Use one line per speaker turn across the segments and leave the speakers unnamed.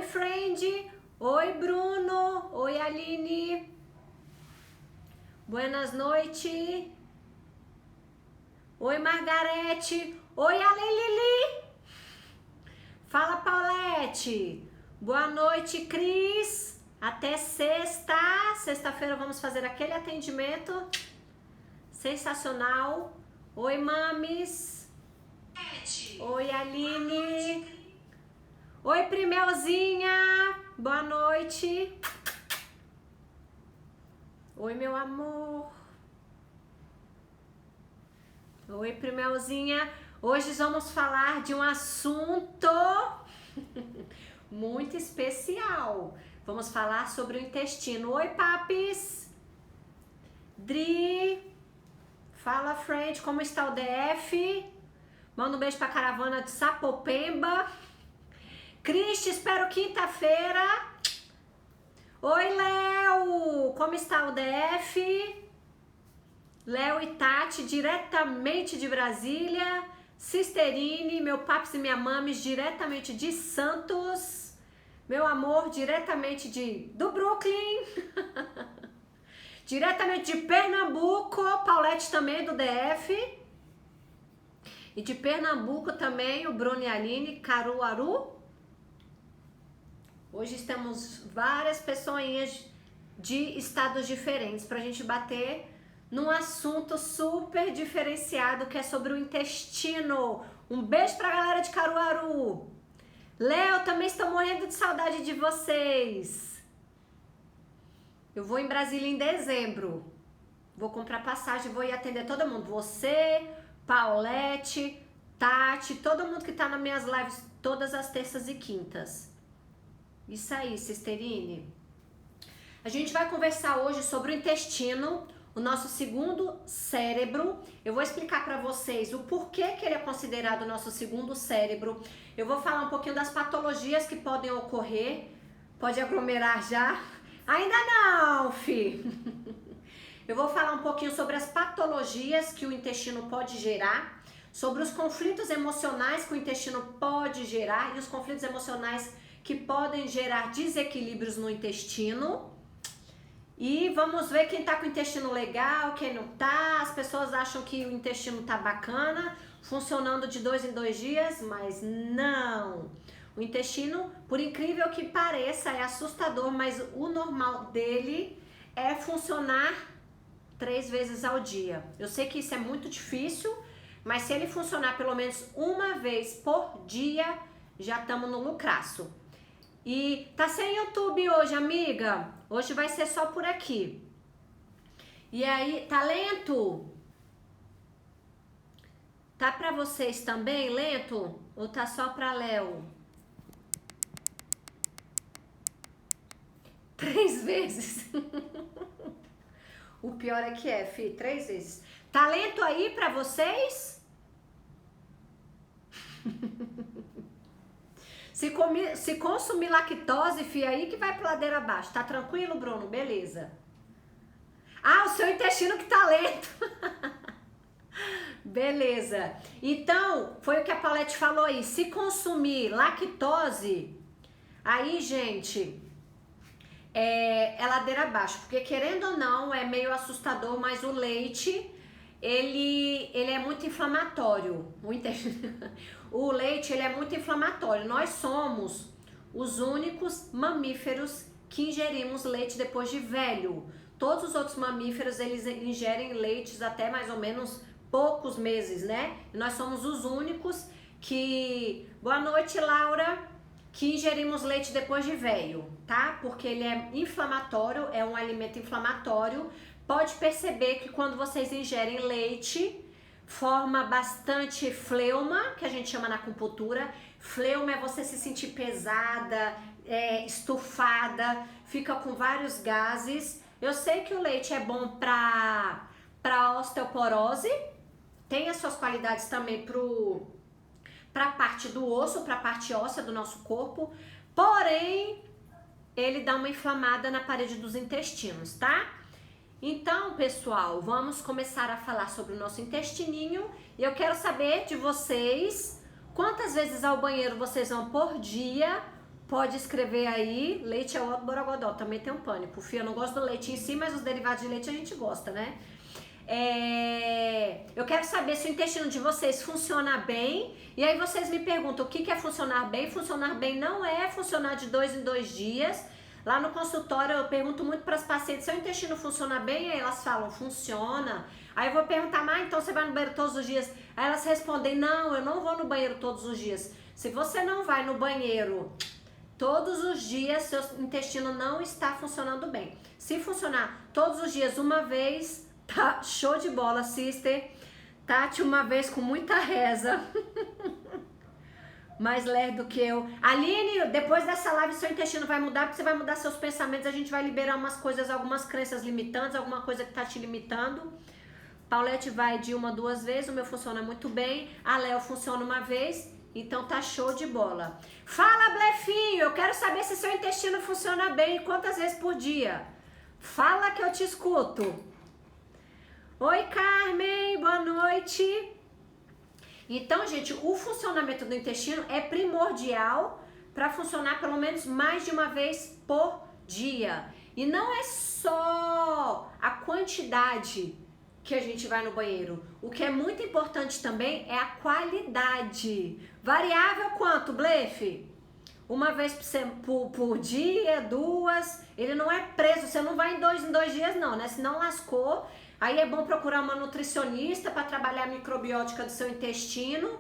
friend. Oi, Bruno. Oi, Aline. Buenas noite. Oi, Margarete. Oi, Lili. Fala, Paulette. Boa noite, Cris. Até sexta. Sexta-feira vamos fazer aquele atendimento sensacional. Oi, mames. Oi, Aline. Oi, Primelzinha. Boa noite. Oi, meu amor. Oi, Primelzinha. Hoje vamos falar de um assunto muito especial. Vamos falar sobre o intestino. Oi, papis. Dri. Fala, friend. Como está o DF? Manda um beijo pra caravana de Sapopemba. Cristi, espero quinta-feira. Oi, Léo. Como está o DF? Léo e Tati, diretamente de Brasília. Sisterine, meu papis e minha mames, diretamente de Santos. Meu amor, diretamente do Brooklyn. Diretamente de Pernambuco. Paulette também do DF. E de Pernambuco também, o Bruno e a Aline, Caruaru. Hoje temos várias pessoinhas de estados diferentes pra gente bater num assunto super diferenciado que é sobre o intestino. Um beijo pra galera de Caruaru. Léo, também estou morrendo de saudade de vocês. Eu vou em Brasília em dezembro. Vou comprar passagem, vou ir atender todo mundo. Você, Paulette, Tati, todo mundo que tá nas minhas lives todas as terças e quintas. Isso aí, Sisterine. A gente vai conversar hoje sobre o intestino, o nosso segundo cérebro. Eu vou explicar para vocês o porquê que ele é considerado o nosso segundo cérebro. Eu vou falar um pouquinho das patologias que podem ocorrer. Pode aglomerar já? Ainda não, fi. Eu vou falar um pouquinho sobre as patologias que o intestino pode gerar, sobre os conflitos emocionais que o intestino pode gerar e os conflitos emocionais que podem gerar desequilíbrios no intestino. E vamos ver quem tá com o intestino legal, quem não tá. As pessoas acham que o intestino tá bacana, funcionando de 2 em 2 dias, mas não. O intestino, por incrível que pareça, é assustador, mas o normal dele é funcionar 3 vezes ao dia. Eu sei que isso é muito difícil, mas se ele funcionar pelo menos uma vez por dia, já estamos no lucraço. E tá sem YouTube hoje, amiga? Hoje vai ser só por aqui. E aí, tá lento? Tá pra vocês também lento? Ou tá só pra Léo? 3 vezes. O pior é que é, fi, 3 vezes. Tá lento aí pra vocês? Se consumir lactose, fi, aí que vai pra ladeira abaixo. Tá tranquilo, Bruno? Beleza. Ah, o seu intestino que tá lento. Beleza. Então, foi o que a Paulette falou aí. Se consumir lactose, aí, gente, é ladeira abaixo. Porque, querendo ou não, é meio assustador, mas o leite, ele é muito inflamatório. O leite, ele é muito inflamatório. Nós somos os únicos mamíferos que ingerimos leite depois de velho. Todos os outros mamíferos, eles ingerem leites até mais ou menos poucos meses, né? E nós somos os únicos que... Boa noite, Laura. Que ingerimos leite depois de velho, tá? Porque ele é inflamatório, é um alimento inflamatório. Pode perceber que quando vocês ingerem leite, forma bastante fleuma, que a gente chama na acupuntura. Fleuma é você se sentir pesada, estufada, fica com vários gases. Eu sei que o leite é bom para osteoporose, tem as suas qualidades também para a parte do osso, para a parte óssea do nosso corpo, porém ele dá uma inflamada na parede dos intestinos, tá? Então, pessoal, vamos começar a falar sobre o nosso intestininho e eu quero saber de vocês quantas vezes ao banheiro vocês vão por dia, pode escrever aí, leite é outro borogodó, também tem um pânico. Fia, eu não gosto do leite em si, mas os derivados de leite a gente gosta, né? Eu quero saber se o intestino de vocês funciona bem. E aí vocês me perguntam o que é funcionar bem. Funcionar bem não é funcionar de 2 em 2 dias. Lá no consultório eu pergunto muito para as pacientes: seu intestino funciona bem? Aí elas falam: funciona. Aí eu vou perguntar: mas então você vai no banheiro todos os dias? Aí elas respondem: não, eu não vou no banheiro todos os dias. Se você não vai no banheiro todos os dias, seu intestino não está funcionando bem. Se funcionar todos os dias uma vez, tá show de bola, sister. Tati, uma vez com muita reza. Mais lerdo que eu. Aline, depois dessa live seu intestino vai mudar, porque você vai mudar seus pensamentos, a gente vai liberar umas coisas, algumas crenças limitantes, alguma coisa que tá te limitando. Paulette vai de 1 a 2 vezes, o meu funciona muito bem. A Léo funciona uma vez, então tá show de bola. Fala, Blefinho, eu quero saber se seu intestino funciona bem e quantas vezes por dia. Fala que eu te escuto. Oi, Carmen, boa noite. Então, gente, o funcionamento do intestino é primordial para funcionar pelo menos mais de uma vez por dia. E não é só a quantidade que a gente vai no banheiro. O que é muito importante também é a qualidade. Variável quanto, Blefe? Uma vez por dia, 2. Ele não é preso, você não vai em 2 dias não, né? Se não lascou. Aí é bom procurar uma nutricionista para trabalhar a microbiótica do seu intestino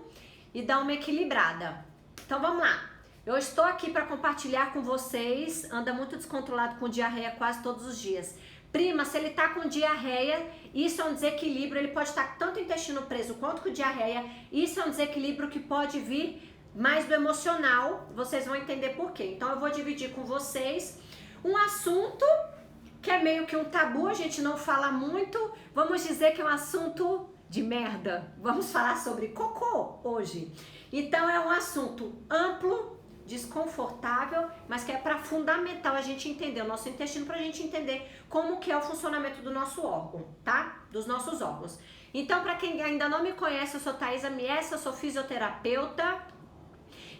e dar uma equilibrada. Então vamos lá. Eu estou aqui para compartilhar com vocês. Anda muito descontrolado com diarreia quase todos os dias. Prima, se ele tá com diarreia, isso é um desequilíbrio. Ele pode estar tanto o intestino preso quanto com diarreia. Isso é um desequilíbrio que pode vir mais do emocional. Vocês vão entender por quê. Então eu vou dividir com vocês um assunto que é meio que um tabu, a gente não fala muito, vamos dizer que é um assunto de merda. Vamos falar sobre cocô hoje. Então é um assunto amplo, desconfortável, mas que é para fundamental a gente entender o nosso intestino, para a gente entender como que é o funcionamento do nosso órgão, tá? Dos nossos órgãos. Então, para quem ainda não me conhece, eu sou Thaisa Mies, eu sou fisioterapeuta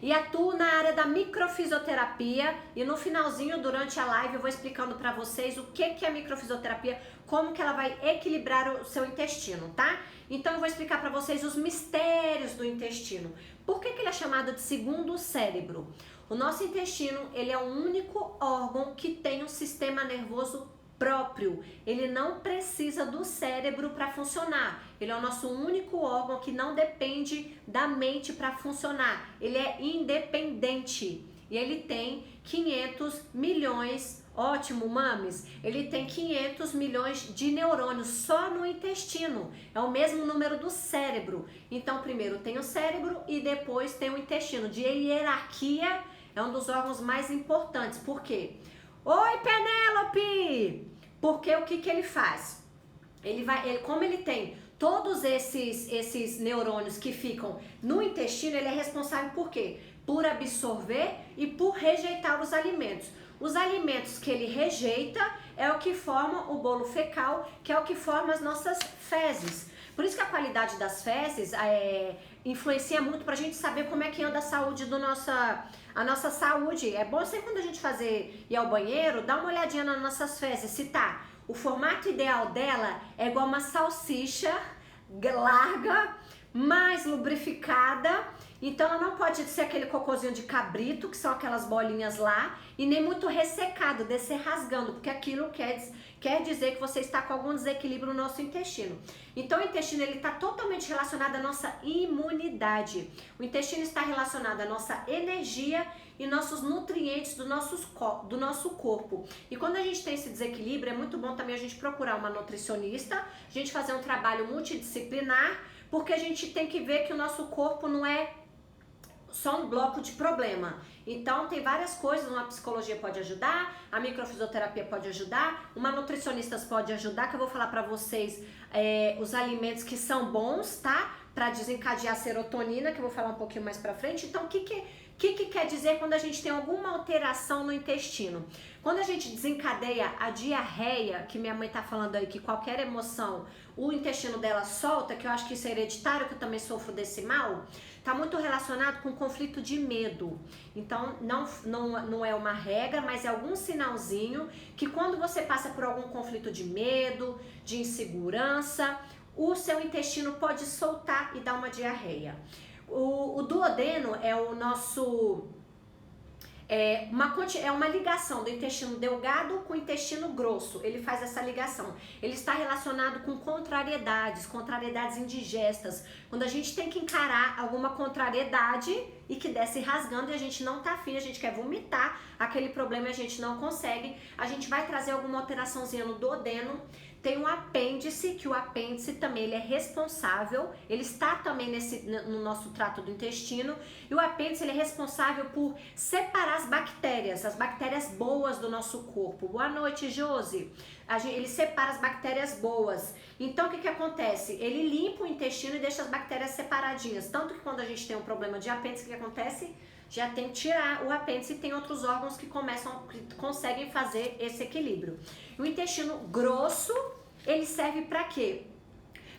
e atuo na área da microfisioterapia, e no finalzinho, durante a live, eu vou explicando para vocês o que é a microfisioterapia, como que ela vai equilibrar o seu intestino, tá? Então eu vou explicar para vocês os mistérios do intestino. Por que ele é chamado de segundo cérebro? O nosso intestino, ele é o único órgão que tem um sistema nervoso próprio. Ele não precisa do cérebro para funcionar. Ele é o nosso único órgão que não depende da mente para funcionar. Ele é independente e ele tem 500 milhões, ótimo, mames, ele tem 500 milhões de neurônios só no intestino. É o mesmo número do cérebro. Então, primeiro tem o cérebro e depois tem o intestino. De hierarquia, é um dos órgãos mais importantes. Por quê? Oi, Penélope! Porque o que ele faz? Como ele tem todos esses neurônios que ficam no intestino, ele é responsável por quê? Por absorver e por rejeitar os alimentos. Os alimentos que ele rejeita é o que forma o bolo fecal, que é o que forma as nossas fezes. Por isso que a qualidade das fezes influencia muito pra gente saber como é que anda a saúde a nossa saúde. É bom sempre quando a gente ir ao banheiro, dar uma olhadinha nas nossas fezes, se tá. O formato ideal dela é igual uma salsicha larga, mais lubrificada. Então ela não pode ser aquele cocôzinho de cabrito, que são aquelas bolinhas lá, e nem muito ressecado, descer rasgando, porque aquilo quer dizer que você está com algum desequilíbrio no nosso intestino. Então o intestino está totalmente relacionado à nossa imunidade. O intestino está relacionado à nossa energia e nossos nutrientes do nosso corpo. E quando a gente tem esse desequilíbrio, é muito bom também a gente procurar uma nutricionista, a gente fazer um trabalho multidisciplinar, porque a gente tem que ver que o nosso corpo não é só um bloco de problema. Então tem várias coisas, uma psicologia pode ajudar, a microfisioterapia pode ajudar, uma nutricionista pode ajudar, que eu vou falar pra vocês os alimentos que são bons, tá? para desencadear a serotonina, que eu vou falar um pouquinho mais pra frente. Então, o que quer dizer quando a gente tem alguma alteração no intestino? Quando a gente desencadeia a diarreia, que minha mãe tá falando aí, que qualquer emoção, o intestino dela solta, que eu acho que isso é hereditário, que eu também sofro desse mal, tá muito relacionado com conflito de medo. Então, não é uma regra, mas é algum sinalzinho que quando você passa por algum conflito de medo, de insegurança, o seu intestino pode soltar e dar uma diarreia. O duodeno é o nosso... É uma ligação do intestino delgado com o intestino grosso. Ele faz essa ligação. Ele está relacionado com contrariedades indigestas. Quando a gente tem que encarar alguma contrariedade e que desce rasgando e a gente não tá afim, a gente quer vomitar aquele problema e a gente não consegue, a gente vai trazer alguma alteraçãozinha no duodeno. Tem um apêndice, que o apêndice também ele é responsável, ele está também no nosso trato do intestino, e o apêndice ele é responsável por separar as bactérias boas do nosso corpo. Boa noite, Josi. Ele separa as bactérias boas. Então, o que acontece? Ele limpa o intestino e deixa as bactérias separadinhas. Tanto que quando a gente tem um problema de apêndice, o que acontece? Já tem que tirar o apêndice e tem outros órgãos que conseguem fazer esse equilíbrio. O intestino grosso, ele serve para quê?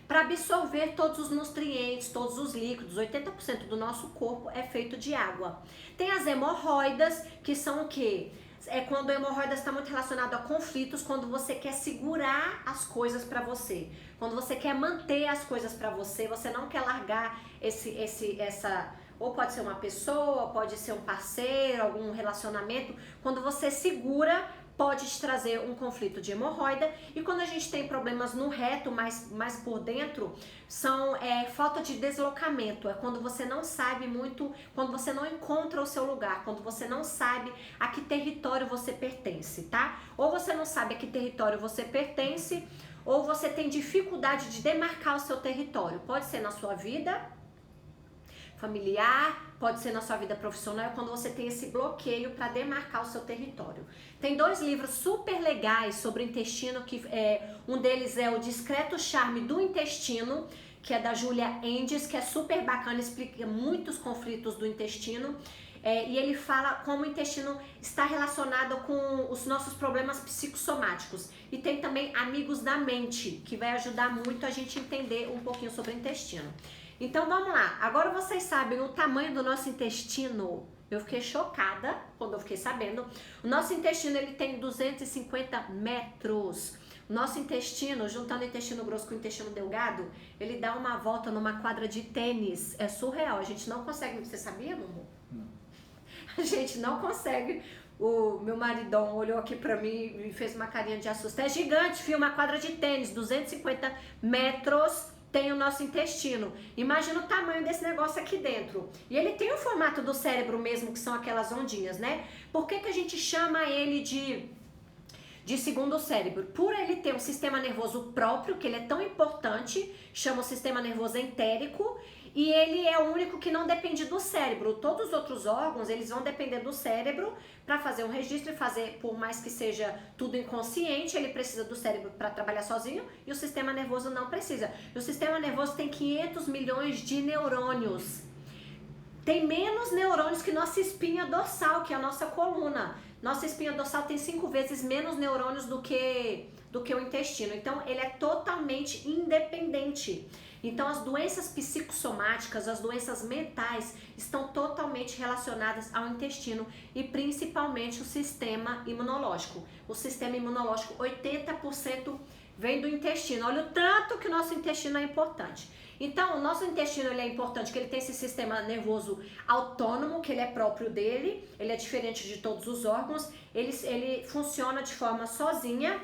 Para absorver todos os nutrientes, todos os líquidos. 80% do nosso corpo é feito de água. Tem as hemorroidas, que são o quê? É quando a hemorroida está muito relacionada a conflitos, quando você quer segurar as coisas para você. Quando você quer manter as coisas para você, você não quer largar essa... Ou pode ser uma pessoa, pode ser um parceiro, algum relacionamento. Quando você segura, pode te trazer um conflito de hemorroida. E quando a gente tem problemas no reto, mais por dentro, são falta de deslocamento. É quando você não sabe muito, quando você não encontra o seu lugar, quando você não sabe a que território você pertence, tá? Ou você não sabe a que território você pertence, ou você tem dificuldade de demarcar o seu território. Pode ser na sua vida familiar, pode ser na sua vida profissional, quando você tem esse bloqueio para demarcar o seu território. Tem 2 livros super legais sobre o intestino, que um deles é O Discreto Charme do Intestino, que é da Julia Endes, que é super bacana, explica muitos conflitos do intestino, e ele fala como o intestino está relacionado com os nossos problemas psicossomáticos. E tem também Amigos da Mente, que vai ajudar muito a gente entender um pouquinho sobre o intestino. Então vamos lá, agora vocês sabem o tamanho do nosso intestino. Eu fiquei chocada quando eu fiquei sabendo. O nosso intestino ele tem 250 metros. O nosso intestino, juntando o intestino grosso com o intestino delgado, ele dá uma volta numa quadra de tênis. É surreal, a gente não consegue. Você sabia, Mumu? Não. A gente não consegue. O meu maridão olhou aqui pra mim e fez uma carinha de assusto. É gigante, filho, uma quadra de tênis, 250 metros. Tem o nosso intestino. Imagina o tamanho desse negócio aqui dentro. E ele tem o formato do cérebro mesmo, que são aquelas ondinhas, né? Por que a gente chama ele de segundo cérebro? Por ele ter um sistema nervoso próprio, que ele é tão importante, chama o sistema nervoso entérico, e ele é o único que não depende do cérebro. Todos os outros órgãos, eles vão depender do cérebro para fazer um registro e fazer, por mais que seja tudo inconsciente, ele precisa do cérebro para trabalhar sozinho e o sistema nervoso não precisa. E o sistema nervoso tem 500 milhões de neurônios. Tem menos neurônios que nossa espinha dorsal, que é a nossa coluna. Nossa espinha dorsal tem 5 vezes menos neurônios do que o intestino. Então, ele é totalmente independente. Então, as doenças psicossomáticas, as doenças mentais, estão totalmente relacionadas ao intestino e principalmente o sistema imunológico. O sistema imunológico, 80% vem do intestino. Olha o tanto que o nosso intestino é importante. Então, o nosso intestino ele é importante, que ele tem esse sistema nervoso autônomo, que ele é próprio dele, ele é diferente de todos os órgãos, ele funciona de forma sozinha.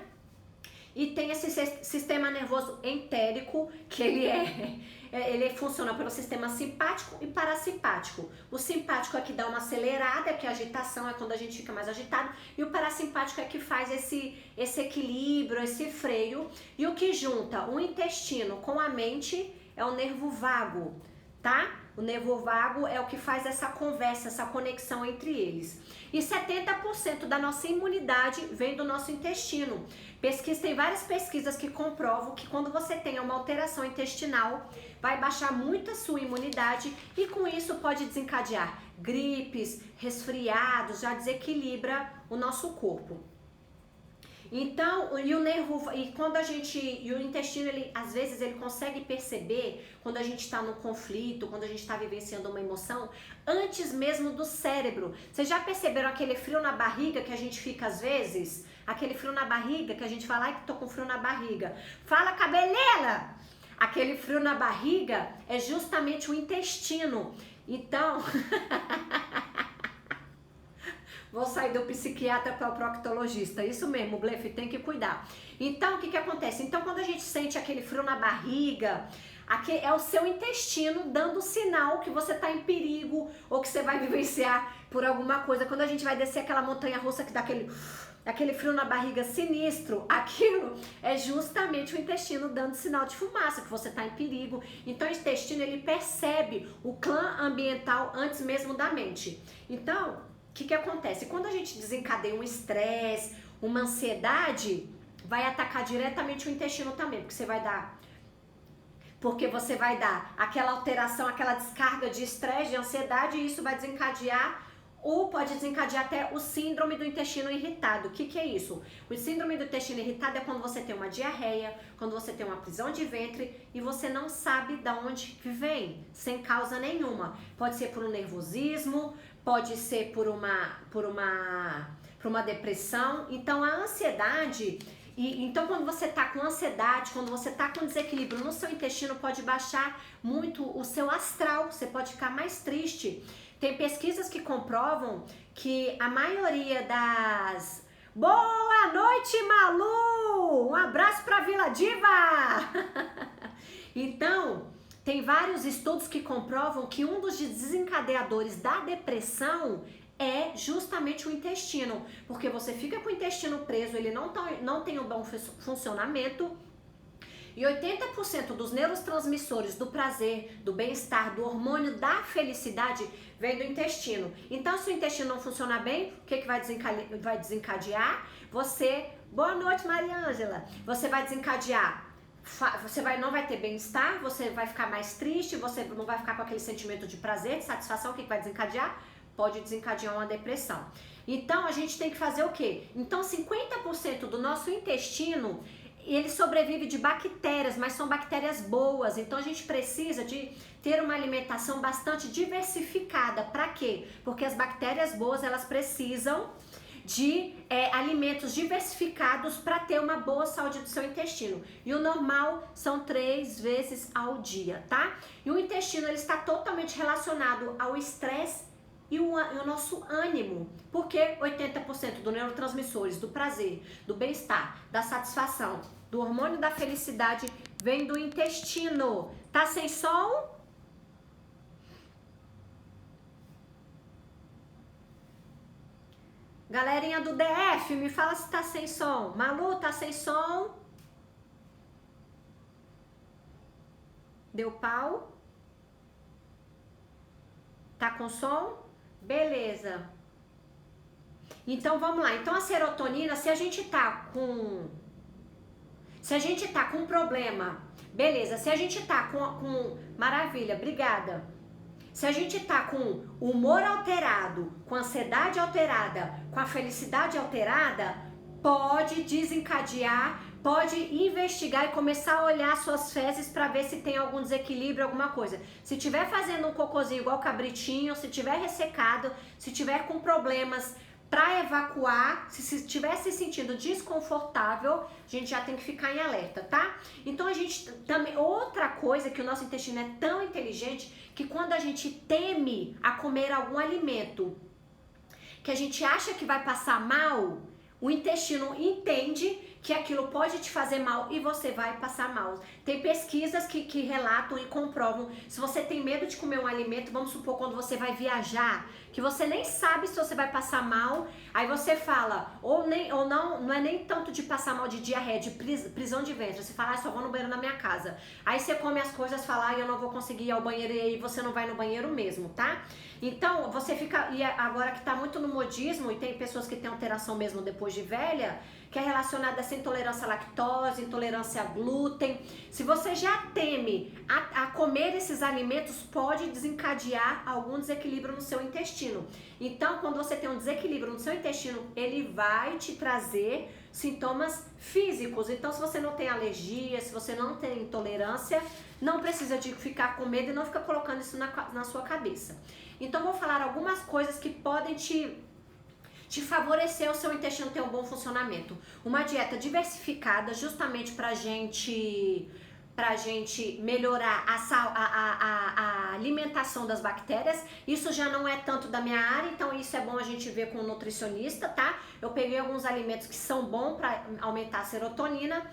E tem esse sistema nervoso entérico, que ele funciona pelo sistema simpático e parasimpático. O simpático é que dá uma acelerada, que a agitação é quando a gente fica mais agitado, e o parasimpático é que faz esse equilíbrio, esse freio. E o que junta o intestino com a mente é o nervo vago, tá? O nervo vago é o que faz essa conversa, essa conexão entre eles. E 70% da nossa imunidade vem do nosso intestino. Tem várias pesquisas que comprovam que quando você tem uma alteração intestinal, vai baixar muito a sua imunidade e com isso pode desencadear gripes, resfriados, já desequilibra o nosso corpo. Então, e o intestino, às vezes ele consegue perceber quando a gente está no conflito, quando a gente está vivenciando uma emoção, antes mesmo do cérebro. Vocês já perceberam aquele frio na barriga que a gente fica às vezes? Aquele frio na barriga que a gente fala, ai que tô com frio na barriga. Fala, cabeleira! Aquele frio na barriga é justamente o intestino. Então... Vou sair do psiquiatra para o proctologista. Isso mesmo, blefe, tem que cuidar. Então, o que acontece? Então, quando a gente sente aquele frio na barriga, é o seu intestino dando sinal que você está em perigo ou que você vai vivenciar por alguma coisa. Quando a gente vai descer aquela montanha-russa que dá aquele frio na barriga sinistro, aquilo é justamente o intestino dando sinal de fumaça, que você está em perigo. Então, o intestino, ele percebe o clã ambiental antes mesmo da mente. Então... O que acontece? Quando a gente desencadeia um estresse, uma ansiedade, vai atacar diretamente o intestino também, porque você vai dar aquela alteração, aquela descarga de estresse, de ansiedade, e isso vai desencadear ou pode desencadear até o síndrome do intestino irritado. O que é isso? O síndrome do intestino irritado é quando você tem uma diarreia, quando você tem uma prisão de ventre e você não sabe de onde que vem, sem causa nenhuma. Pode ser por um nervosismo, pode ser por uma depressão. Então a ansiedade, então quando você tá com ansiedade, quando você tá com desequilíbrio no seu intestino, pode baixar muito o seu astral, você pode ficar mais triste. Tem pesquisas que comprovam que a maioria das... Boa noite, Malu! Um abraço pra Vila Diva! Então, tem vários estudos que comprovam que um dos desencadeadores da depressão é justamente o intestino, porque você fica com o intestino preso, ele não tem um bom funcionamento, e 80% dos neurotransmissores do prazer, do bem-estar, do hormônio da felicidade vem do intestino. Então, se o intestino não funcionar bem, o que vai desencadear? Boa noite, Maria Ângela. Você vai desencadear, não vai ter bem-estar, você vai ficar mais triste, você não vai ficar com aquele sentimento de prazer, de satisfação. O que vai desencadear? Pode desencadear uma depressão. Então, a gente tem que fazer o quê? Então, 50% do nosso intestino, ele sobrevive de bactérias, mas são bactérias boas. Então, a gente precisa de ter uma alimentação bastante diversificada. Para quê? Porque as bactérias boas, elas precisam de alimentos diversificados para ter uma boa saúde do seu intestino. E o normal são 3 vezes ao dia, tá? E o intestino, ele está totalmente relacionado ao estresse e o nosso ânimo, porque 80% dos neurotransmissores do prazer, do bem-estar, da satisfação, do hormônio da felicidade vem do intestino. Tá sem som? Galerinha do DF, me fala se tá sem som. Malu, tá sem som? Deu pau? Tá com som? Beleza. Então vamos lá. Então a serotonina, se a gente tá com um problema, beleza. Se a gente tá com maravilha, obrigada. Se a gente tá com humor alterado, com ansiedade alterada, com a felicidade alterada, pode desencadear, pode investigar e começar a olhar suas fezes para ver se tem algum desequilíbrio, alguma coisa. Se tiver fazendo um cocôzinho igual cabritinho, se tiver ressecado, se tiver com problemas para evacuar, se estiver se sentindo desconfortável, a gente já tem que ficar em alerta, tá? Então a gente também, outra coisa que o nosso intestino é tão inteligente, que quando a gente teme a comer algum alimento que a gente acha que vai passar mal, o intestino entende que aquilo pode te fazer mal e você vai passar mal. Tem pesquisas que relatam e comprovam, se você tem medo de comer um alimento, vamos supor quando você vai viajar, que você nem sabe se você vai passar mal, aí você fala, ou não é nem tanto de passar mal de diarreia, de prisão de ventre, você fala, só vou no banheiro na minha casa. Aí você come as coisas, fala, eu não vou conseguir ir ao banheiro, e aí você não vai no banheiro mesmo, tá? Então, você fica, e agora que tá muito no modismo, e tem pessoas que têm alteração mesmo depois de velha, que é relacionada a essa intolerância à lactose, intolerância a glúten. Se você já teme a comer esses alimentos, pode desencadear algum desequilíbrio no seu intestino. Então, quando você tem um desequilíbrio no seu intestino, ele vai te trazer sintomas físicos. Então, se você não tem alergia, se você não tem intolerância, não precisa de ficar com medo e não fica colocando isso na sua cabeça. Então, vou falar algumas coisas que podem te favorecer o seu intestino ter um bom funcionamento. Uma dieta diversificada, justamente pra gente melhorar a alimentação das bactérias. Isso já não é tanto da minha área, então isso é bom a gente ver com o nutricionista, tá? Eu peguei alguns alimentos que são bons para aumentar a serotonina.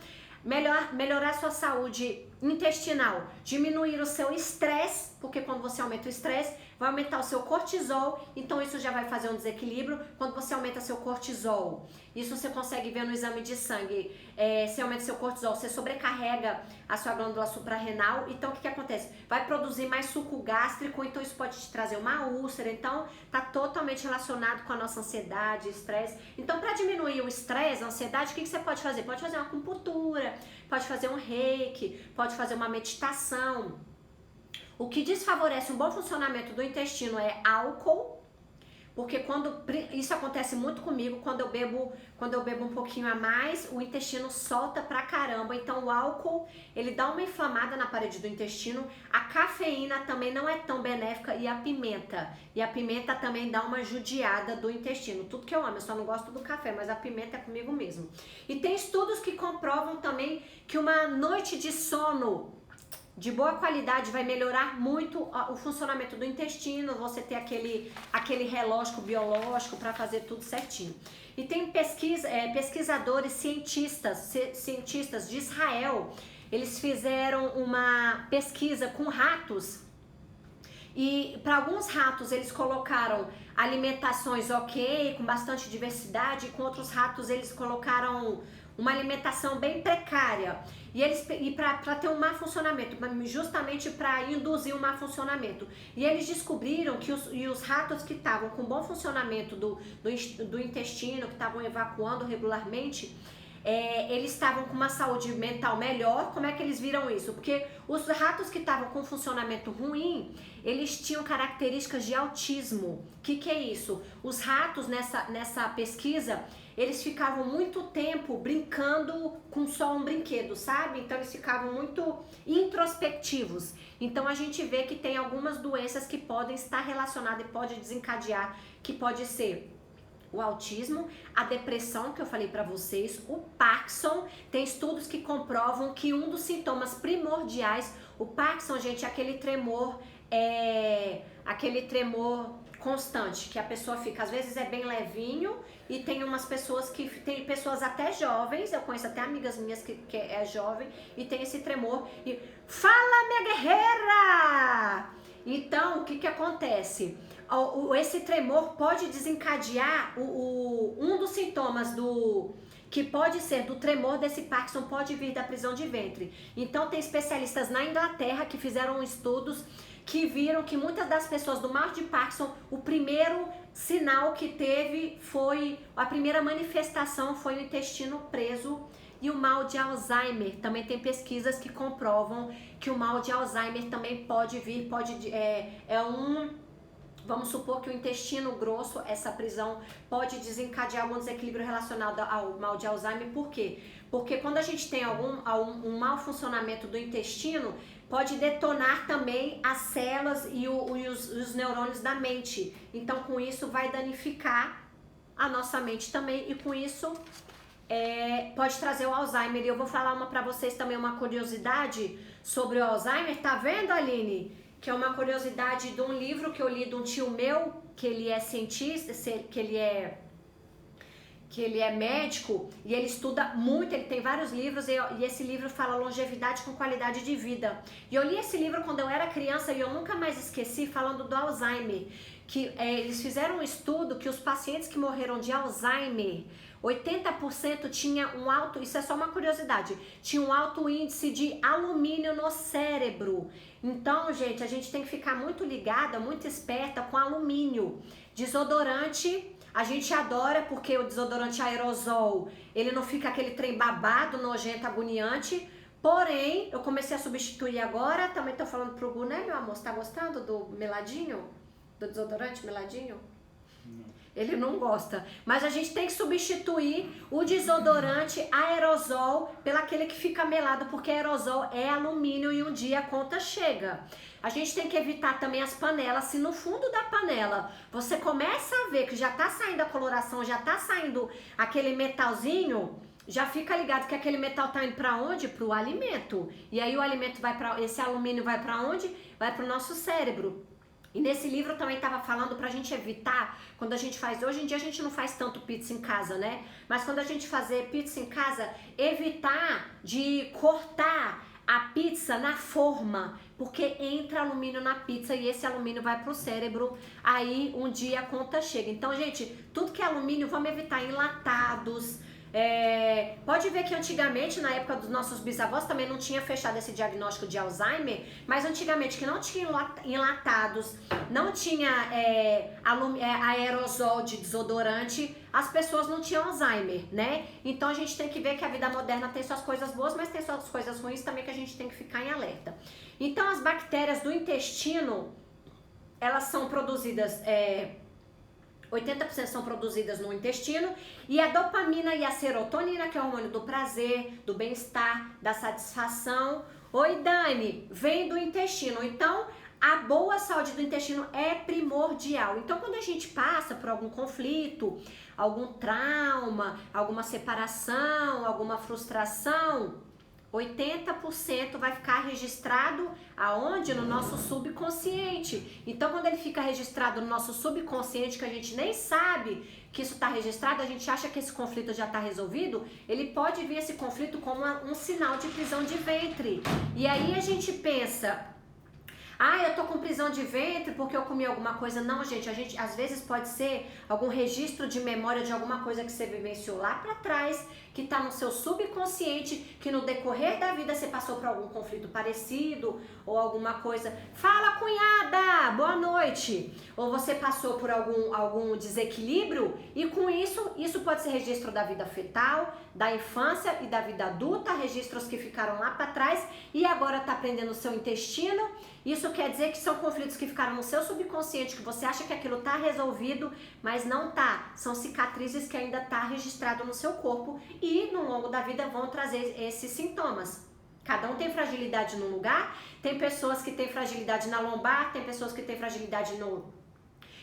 Melhorar a sua saúde intestinal, diminuir o seu estresse, porque quando você aumenta o estresse, vai aumentar o seu cortisol, então isso já vai fazer um desequilíbrio. Quando você aumenta seu cortisol, isso você consegue ver no exame de sangue, você aumenta seu cortisol, você sobrecarrega a sua glândula suprarrenal, então o que acontece? Vai produzir mais suco gástrico, então isso pode te trazer uma úlcera, então tá totalmente relacionado com a nossa ansiedade, estresse. Então, para diminuir o estresse, a ansiedade, o que você pode fazer? Pode fazer uma acupuntura, pode fazer um reiki, pode fazer uma meditação. O que desfavorece um bom funcionamento do intestino é álcool, porque isso acontece muito comigo, quando eu bebo um pouquinho a mais, o intestino solta pra caramba. Então o álcool, ele dá uma inflamada na parede do intestino. A cafeína também não é tão benéfica, e a pimenta também dá uma judiada do intestino. Tudo que eu amo, eu só não gosto do café, mas a pimenta é comigo mesmo. E tem estudos que comprovam também que uma noite de sono de boa qualidade vai melhorar muito o funcionamento do intestino, você ter aquele relógio biológico para fazer tudo certinho. E tem pesquisadores, cientistas de Israel, eles fizeram uma pesquisa com ratos, e para alguns ratos eles colocaram alimentações ok, com bastante diversidade, e com outros ratos eles colocaram uma alimentação bem precária, e para ter um mau funcionamento, justamente para induzir um mau funcionamento. E eles descobriram que os ratos que estavam com bom funcionamento do intestino, que estavam evacuando regularmente, eles estavam com uma saúde mental melhor. Como é que eles viram isso? Porque os ratos que estavam com funcionamento ruim, eles tinham características de autismo. O que é isso? Os ratos nessa pesquisa, eles ficavam muito tempo brincando com só um brinquedo, sabe? Então eles ficavam muito introspectivos. Então a gente vê que tem algumas doenças que podem estar relacionadas e pode desencadear, que pode ser o autismo, a depressão, que eu falei pra vocês, o Parkinson. Tem estudos que comprovam que um dos sintomas primordiais, o Parkinson, gente, é aquele tremor constante, que a pessoa fica, às vezes é bem levinho, e tem umas pessoas tem pessoas até jovens, eu conheço até amigas minhas que é jovem, e tem esse tremor, e fala, minha guerreira! Então, o que acontece? Esse tremor pode desencadear um dos sintomas que pode ser do tremor desse Parkinson, pode vir da prisão de ventre. Então tem especialistas na Inglaterra que fizeram estudos que viram que muitas das pessoas do mal de Parkinson, o primeiro sinal que teve a primeira manifestação foi o intestino preso. E o mal de Alzheimer, também tem pesquisas que comprovam que o mal de Alzheimer também pode vir, vamos supor que o intestino grosso, essa prisão, pode desencadear algum desequilíbrio relacionado ao mal de Alzheimer. Por quê? Porque quando a gente tem um mau funcionamento do intestino, pode detonar também as células e os neurônios da mente. Então, com isso, vai danificar a nossa mente também, e com isso pode trazer o Alzheimer. E eu vou falar pra vocês também uma curiosidade sobre o Alzheimer. Tá vendo, Aline? Que é uma curiosidade de um livro que eu li de um tio meu, que ele é cientista, que ele é médico e ele estuda muito, ele tem vários livros e esse livro fala longevidade com qualidade de vida. E eu li esse livro quando eu era criança e eu nunca mais esqueci, falando do Alzheimer, que eles fizeram um estudo que os pacientes que morreram de Alzheimer, 80% tinha um alto, isso é só uma curiosidade, tinha um alto índice de alumínio no cérebro. Então, gente, a gente tem que ficar muito ligada, muito esperta com alumínio. Desodorante, a gente adora porque o desodorante aerosol, ele não fica aquele trem babado, nojento, agoniante. Porém, eu comecei a substituir agora, também tô falando pro Gu, né, meu amor? Você tá gostando do meladinho? Do desodorante meladinho? Não. Ele não gosta. Mas a gente tem que substituir o desodorante aerosol pelo aquele que fica melado, porque aerosol é alumínio e um dia a conta chega. A gente tem que evitar também as panelas. Se no fundo da panela você começa a ver que já tá saindo a coloração, já tá saindo aquele metalzinho, já fica ligado que aquele metal tá indo para onde? Pro alimento. E aí o alimento vai para esse alumínio vai para onde? Vai pro nosso cérebro. E nesse livro também estava falando pra gente evitar, quando a gente faz, hoje em dia a gente não faz tanto pizza em casa, né? Mas quando a gente fazer pizza em casa, evitar de cortar a pizza na forma, porque entra alumínio na pizza e esse alumínio vai pro cérebro, aí um dia a conta chega. Então, gente, tudo que é alumínio, vamos evitar enlatados. Pode ver que antigamente, na época dos nossos bisavós, também não tinha fechado esse diagnóstico de Alzheimer, mas antigamente que não tinha enlatados, não tinha aerosol de desodorante, as pessoas não tinham Alzheimer, né? Então a gente tem que ver que a vida moderna tem suas coisas boas, mas tem suas coisas ruins também que a gente tem que ficar em alerta. Então as bactérias do intestino, elas são produzidas... 80% são produzidas no intestino e a dopamina e a serotonina, que é o hormônio do prazer, do bem-estar, da satisfação. Oi, Dani, vem do intestino. Então, a boa saúde do intestino é primordial. Então, quando a gente passa por algum conflito, algum trauma, alguma separação, alguma frustração, 80% vai ficar registrado aonde? No nosso subconsciente. Então, quando ele fica registrado no nosso subconsciente, que a gente nem sabe que isso está registrado, a gente acha que esse conflito já está resolvido, ele pode vir esse conflito como um sinal de prisão de ventre. E aí a gente pensa... eu tô com prisão de ventre porque eu comi alguma coisa. Não, gente, às vezes pode ser algum registro de memória de alguma coisa que você vivenciou lá pra trás, que tá no seu subconsciente, que no decorrer da vida você passou por algum conflito parecido ou alguma coisa. Fala, cunhada! Boa noite! Ou você passou por algum desequilíbrio e com isso pode ser registro da vida fetal, da infância e da vida adulta, registros que ficaram lá pra trás e agora tá prendendo o seu intestino. Isso quer dizer que são conflitos que ficaram no seu subconsciente, que você acha que aquilo tá resolvido, mas não tá. São cicatrizes que ainda tá registrado no seu corpo e no longo da vida vão trazer esses sintomas. Cada um tem fragilidade num lugar, tem pessoas que têm fragilidade na lombar, tem pessoas que têm fragilidade no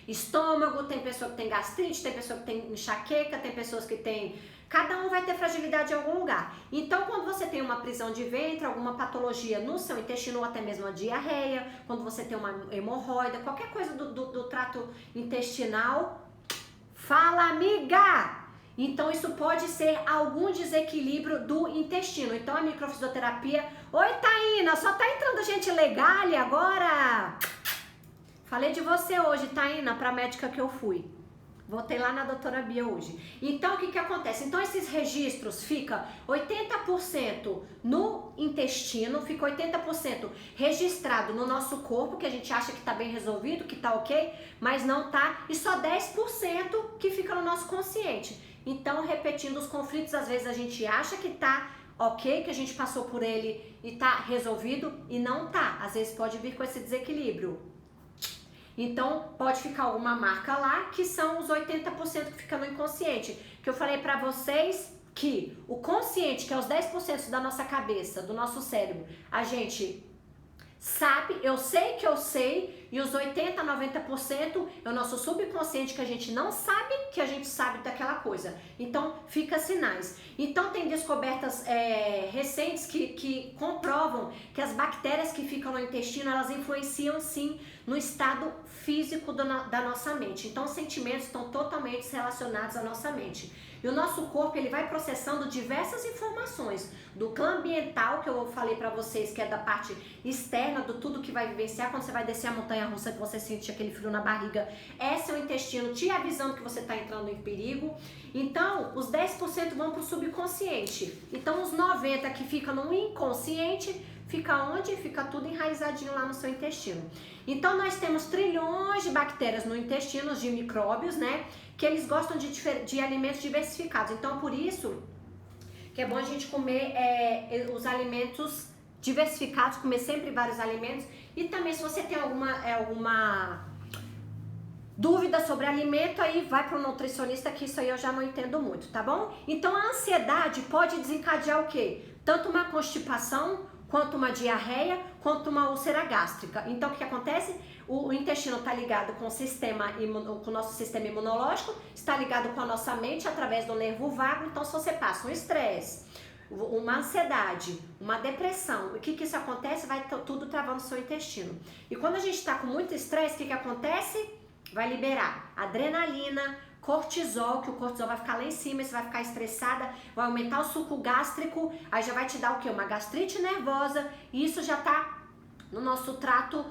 estômago, tem pessoa que tem gastrite, tem pessoa que tem enxaqueca, tem pessoas que tem... Cada um vai ter fragilidade em algum lugar. Então, quando você tem uma prisão de ventre, alguma patologia no seu intestino, ou até mesmo a diarreia, quando você tem uma hemorroida, qualquer coisa do trato intestinal, fala, amiga! Então, isso pode ser algum desequilíbrio do intestino. Então, a microfisioterapia... Oi, Taína, só tá entrando gente legal agora? Falei de você hoje, Taína, pra médica que eu fui. Voltei lá na doutora Bia hoje. Então, o que acontece? Então, esses registros ficam 80% no intestino, fica 80% registrado no nosso corpo, que a gente acha que tá bem resolvido, que tá ok, mas não tá, e só 10% que fica no nosso consciente. Então, repetindo os conflitos, às vezes a gente acha que tá ok, que a gente passou por ele e tá resolvido, e não tá. Às vezes pode vir com esse desequilíbrio. Então, pode ficar alguma marca lá, que são os 80% que fica no inconsciente. Que eu falei pra vocês que o consciente, que é os 10% da nossa cabeça, do nosso cérebro, a gente sabe, eu sei que eu sei, e os 80, 90% é o nosso subconsciente que a gente não sabe que a gente sabe daquela coisa. Então, fica sinais. Então, tem descobertas recentes que comprovam que as bactérias que ficam no intestino, elas influenciam sim no estado físico da nossa mente. Então, os sentimentos estão totalmente relacionados à nossa mente. E o nosso corpo, ele vai processando diversas informações do clã ambiental, que eu falei pra vocês, que é da parte externa, do tudo que vai vivenciar. Quando você vai descer a montanha-russa, que você sente aquele frio na barriga, é seu intestino te avisando que você tá entrando em perigo. Então, os 10% vão pro subconsciente. Então, os 90% que fica no inconsciente, fica onde? Fica tudo enraizadinho lá no seu intestino. Então, nós temos trilhões de bactérias no intestino, de micróbios, né? Que eles gostam de alimentos diversificados. Então, por isso que é bom a gente comer os alimentos diversificados, comer sempre vários alimentos. E também, se você tem alguma dúvida sobre alimento, aí vai para o nutricionista, que isso aí eu já não entendo muito, tá bom? Então, a ansiedade pode desencadear o quê? Tanto uma constipação, quanto uma diarreia, quanto uma úlcera gástrica. Então, o que acontece? O intestino está ligado com o nosso sistema imunológico, está ligado com a nossa mente através do nervo vago. Então, se você passa um estresse, uma ansiedade, uma depressão, o que isso acontece? Vai tudo travando o seu intestino. E quando a gente está com muito estresse, o que acontece? Vai liberar adrenalina, cortisol, que o cortisol vai ficar lá em cima, você vai ficar estressada, vai aumentar o suco gástrico, aí já vai te dar o quê? Uma gastrite nervosa, e isso já tá no nosso trato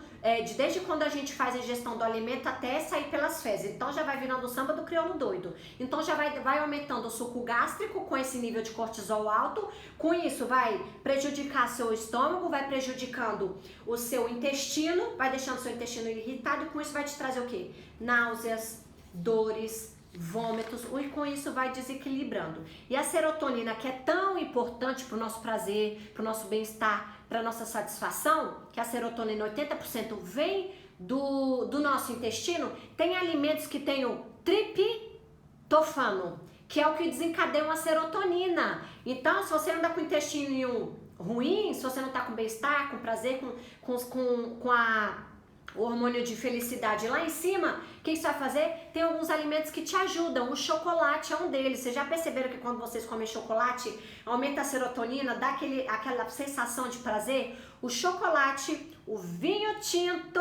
desde quando a gente faz a ingestão do alimento até sair pelas fezes. Então já vai virando o samba do crioulo doido. Então já vai aumentando o suco gástrico com esse nível de cortisol alto. Com isso vai prejudicar seu estômago, vai prejudicando o seu intestino, vai deixando seu intestino irritado, e com isso vai te trazer o quê? Náuseas, dores, vômitos, e com isso vai desequilibrando. E a serotonina, que é tão importante para o nosso prazer, para o nosso bem-estar, para a nossa satisfação, que a serotonina 80% vem do nosso intestino, tem alimentos que tem o triptofano, que é o que desencadeia a serotonina. Então, se você anda com o intestino ruim, se você não está com bem-estar, com prazer, com o hormônio de felicidade lá em cima, o que isso vai fazer? Tem alguns alimentos que te ajudam. O chocolate é um deles. Vocês já perceberam que quando vocês comem chocolate, aumenta a serotonina, dá aquela sensação de prazer? O chocolate, o vinho tinto,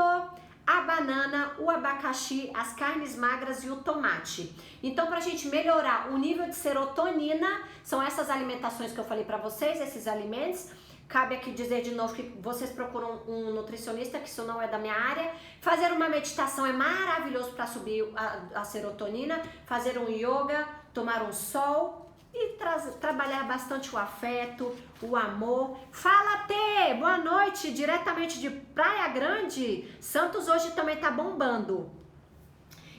a banana, o abacaxi, as carnes magras e o tomate. Então, pra gente melhorar o nível de serotonina, são essas alimentações que eu falei pra vocês, esses alimentos. Cabe aqui dizer de novo que vocês procuram um nutricionista, que isso não é da minha área. Fazer uma meditação é maravilhoso para subir a serotonina. Fazer um yoga, tomar um sol e trabalhar bastante o afeto, o amor. Fala, Tê! Boa noite, diretamente de Praia Grande. Santos hoje também tá bombando.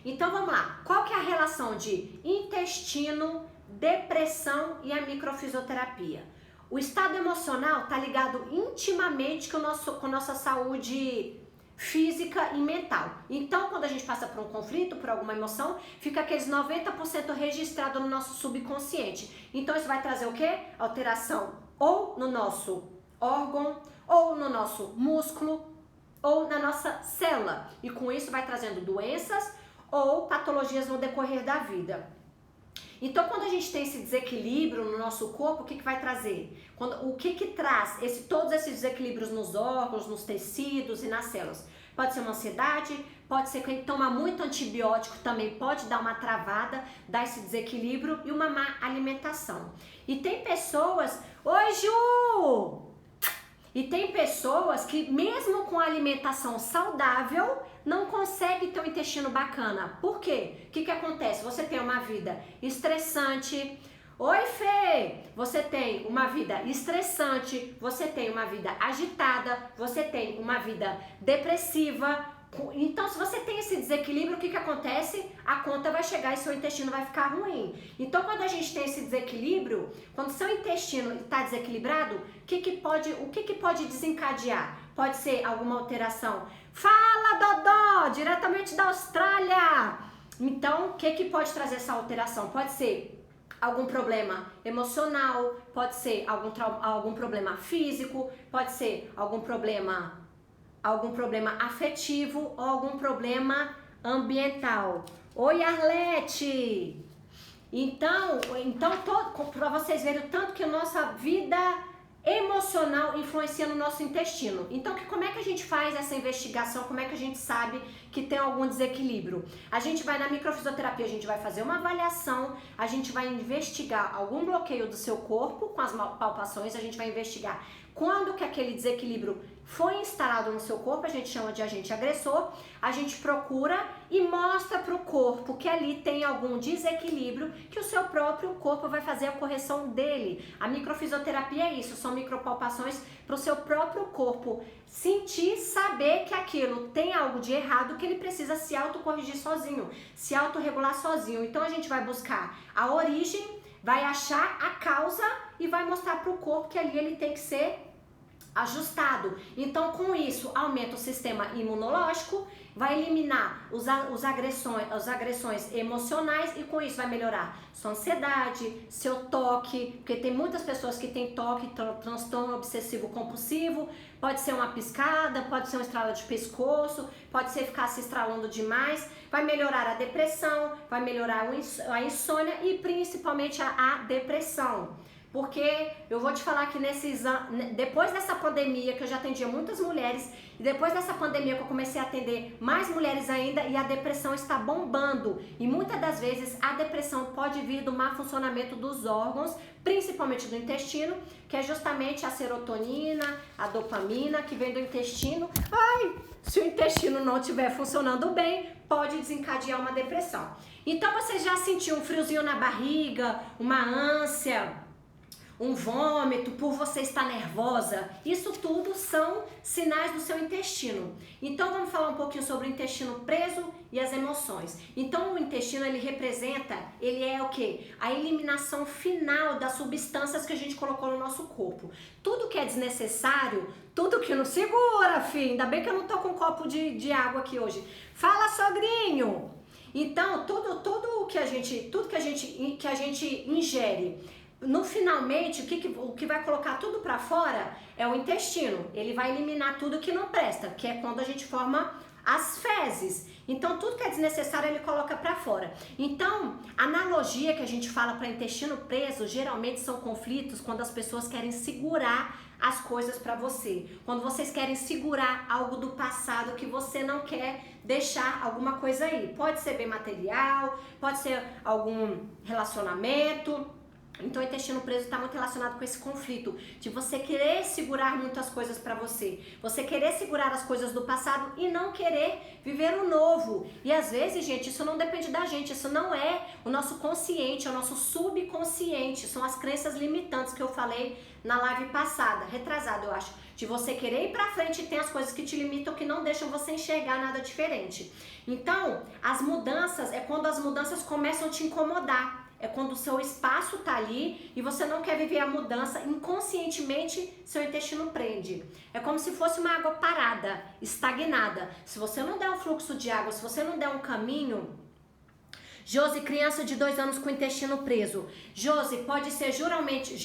Então vamos lá. Qual que é a relação de intestino, depressão e a microfisioterapia? O estado emocional está ligado intimamente com a nossa saúde física e mental. Então, quando a gente passa por um conflito, por alguma emoção, fica aqueles 90% registrado no nosso subconsciente. Então, isso vai trazer o quê? Alteração ou no nosso órgão, ou no nosso músculo, ou na nossa célula. E com isso vai trazendo doenças ou patologias no decorrer da vida. Então, quando a gente tem esse desequilíbrio no nosso corpo, o que vai trazer? O que traz todos esses desequilíbrios nos órgãos, nos tecidos e nas células? Pode ser uma ansiedade, pode ser quem toma muito antibiótico também pode dar uma travada, dar esse desequilíbrio, e uma má alimentação. E tem pessoas... Oi, Ju! E tem pessoas que mesmo com alimentação saudável não conseguem ter um intestino bacana. Por quê? O que acontece? Você tem uma vida estressante. Oi, Fê! Você tem uma vida estressante, você tem uma vida agitada, você tem uma vida depressiva. Então, se você tem esse desequilíbrio, o que acontece? A conta vai chegar e seu intestino vai ficar ruim. Então, quando a gente tem esse desequilíbrio, quando seu intestino está desequilibrado, o que pode desencadear? Pode ser alguma alteração. Fala, Dodó! Diretamente da Austrália! Então, o que pode trazer essa alteração? Pode ser algum problema emocional, pode ser algum problema físico, pode ser algum problema algum problema afetivo ou algum problema ambiental. Oi, Arlete! Então para vocês verem o tanto que a nossa vida emocional influencia no nosso intestino. Então, como é que a gente faz essa investigação? Como é que a gente sabe que tem algum desequilíbrio? A gente vai na microfisioterapia, a gente vai fazer uma avaliação, a gente vai investigar algum bloqueio do seu corpo com as palpações, a gente vai investigar quando que aquele desequilíbrio foi instalado no seu corpo, a gente chama de agente agressor, a gente procura e mostra para o corpo que ali tem algum desequilíbrio, que o seu próprio corpo vai fazer a correção dele. A microfisioterapia é isso, são micropalpações para o seu próprio corpo sentir, saber que aquilo tem algo de errado, que ele precisa se autocorrigir sozinho, se autorregular sozinho. Então a gente vai buscar a origem, vai achar a causa e vai mostrar para o corpo que ali ele tem que ser ajustado. Então, com isso, aumenta o sistema imunológico, vai eliminar as agressões emocionais e com isso vai melhorar sua ansiedade, seu toque, porque tem muitas pessoas que têm toque, transtorno obsessivo compulsivo, pode ser uma piscada, pode ser um estralo de pescoço, pode ser ficar se estralando demais, vai melhorar a depressão, vai melhorar a insônia e principalmente a depressão. Porque eu vou te falar que depois dessa pandemia, que eu já atendia muitas mulheres, e depois dessa pandemia que eu comecei a atender mais mulheres ainda, e a depressão está bombando. E muitas das vezes a depressão pode vir do má funcionamento dos órgãos, principalmente do intestino, que é justamente a serotonina, a dopamina, que vem do intestino. Se o intestino não estiver funcionando bem, pode desencadear uma depressão. Então você já sentiu um friozinho na barriga, uma ânsia, um vômito, por você estar nervosa, isso tudo são sinais do seu intestino. Então vamos falar um pouquinho sobre o intestino preso e as emoções. Então o intestino ele é o quê? A eliminação final das substâncias que a gente colocou no nosso corpo. Tudo que é desnecessário, tudo que não segura, filho, ainda bem que eu não tô com um copo de água aqui hoje. Fala, sogrinho! Então tudo que a gente ingere, finalmente, o que vai colocar tudo para fora é o intestino. Ele vai eliminar tudo que não presta, que é quando a gente forma as fezes. Então, tudo que é desnecessário, ele coloca para fora. Então, a analogia que a gente fala para intestino preso, geralmente são conflitos quando as pessoas querem segurar as coisas para você. Quando vocês querem segurar algo do passado que você não quer deixar alguma coisa aí. Pode ser bem material, pode ser algum relacionamento. Então o intestino preso está muito relacionado com esse conflito de você querer segurar muitas coisas para você querer segurar as coisas do passado e não querer viver o novo. E às vezes, gente, isso não depende da gente, isso não é o nosso consciente, é o nosso subconsciente, são as crenças limitantes que eu falei na live passada, retrasada eu acho, de você querer ir pra frente e tem as coisas que te limitam, que não deixam você enxergar nada diferente. Então, as mudanças, é quando as mudanças começam a te incomodar. É quando o seu espaço tá ali e você não quer viver a mudança, inconscientemente seu intestino prende. É como se fosse uma água parada, estagnada. Se você não der um fluxo de água, se você não der um caminho... Josi, criança de 2 anos com o intestino preso. Josi, pode ser geralmente,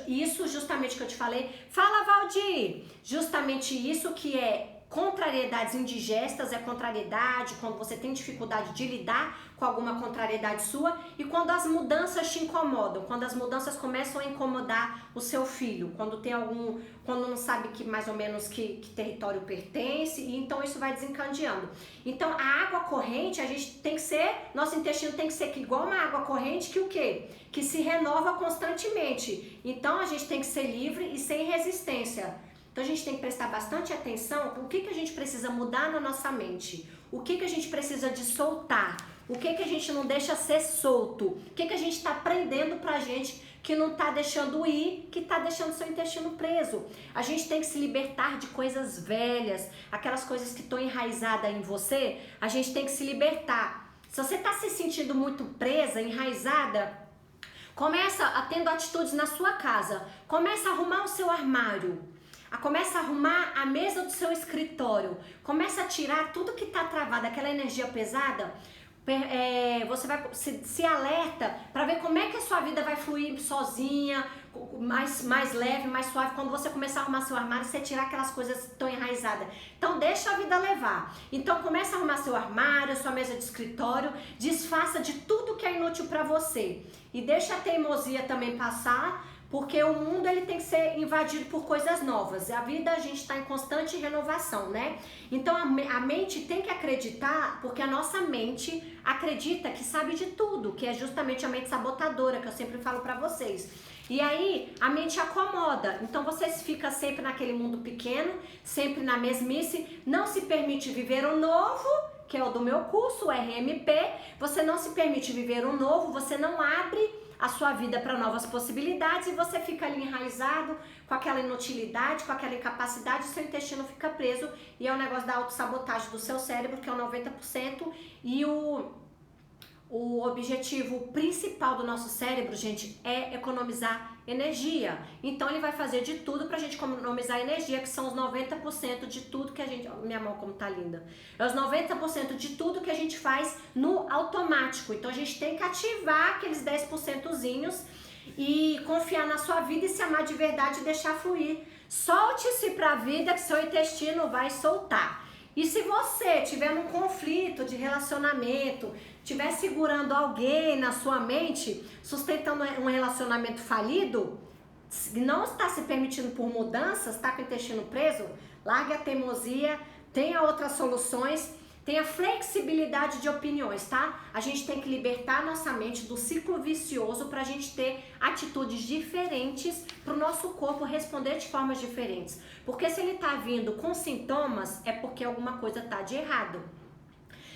isso justamente que eu te falei. Fala, Valdir! Justamente isso que é contrariedades indigestas, é contrariedade, quando você tem dificuldade de lidar com alguma contrariedade sua e quando as mudanças te incomodam, quando as mudanças começam a incomodar o seu filho, quando não sabe que mais ou menos que território pertence, e então isso vai desencadeando. Então a água corrente, a gente tem que ser, nosso intestino tem que ser igual uma água corrente que o quê? Que se renova constantemente. Então a gente tem que ser livre e sem resistência. Então a gente tem que prestar bastante atenção o que a gente precisa mudar na nossa mente, o que a gente precisa de soltar, o que a gente não deixa ser solto, o que a gente está prendendo pra gente que não tá deixando ir, que tá deixando seu intestino preso. A gente tem que se libertar de coisas velhas, aquelas coisas que estão enraizadas em você, a gente tem que se libertar. Se você tá se sentindo muito presa, enraizada, começa a tendo atitudes na sua casa, começa a arrumar o seu armário, começa a arrumar a mesa do seu escritório, começa a tirar tudo que está travado, aquela energia pesada, você vai se alerta para ver como é que a sua vida vai fluir sozinha, mais leve, mais suave. Quando você começar a arrumar seu armário, você tirar aquelas coisas que estão enraizadas. Então deixa a vida levar. Então começa a arrumar seu armário, sua mesa de escritório, desfaça de tudo que é inútil para você. E deixa a teimosia também passar, porque o mundo ele tem que ser invadido por coisas novas. A vida a gente está em constante renovação, né? Então a mente tem que acreditar, porque a nossa mente acredita que sabe de tudo, que é justamente a mente sabotadora, que eu sempre falo para vocês. E aí a mente acomoda, então você fica sempre naquele mundo pequeno, sempre na mesmice, não se permite viver o novo, que é o do meu curso, o RMP, você não se permite viver o novo, você não abre a sua vida para novas possibilidades e você fica ali enraizado com aquela inutilidade, com aquela incapacidade, o seu intestino fica preso e é o negócio da autossabotagem do seu cérebro, que é o 90%, e o objetivo principal do nosso cérebro, gente, é economizar energia. Então ele vai fazer de tudo pra gente economizar energia, que são os 90% de tudo que a gente... Minha mão como tá linda. É os 90% de tudo que a gente faz no automático. Então a gente tem que ativar aqueles 10%zinhos e confiar na sua vida e se amar de verdade e deixar fluir. Solte-se pra vida que seu intestino vai soltar. E se você tiver num conflito de relacionamento, estiver segurando alguém na sua mente, sustentando um relacionamento falido, não está se permitindo por mudanças, está com o intestino preso, largue a teimosia, tenha outras soluções, tenha flexibilidade de opiniões, tá? A gente tem que libertar a nossa mente do ciclo vicioso para a gente ter atitudes diferentes, para o nosso corpo responder de formas diferentes. Porque se ele tá vindo com sintomas, é porque alguma coisa tá de errado.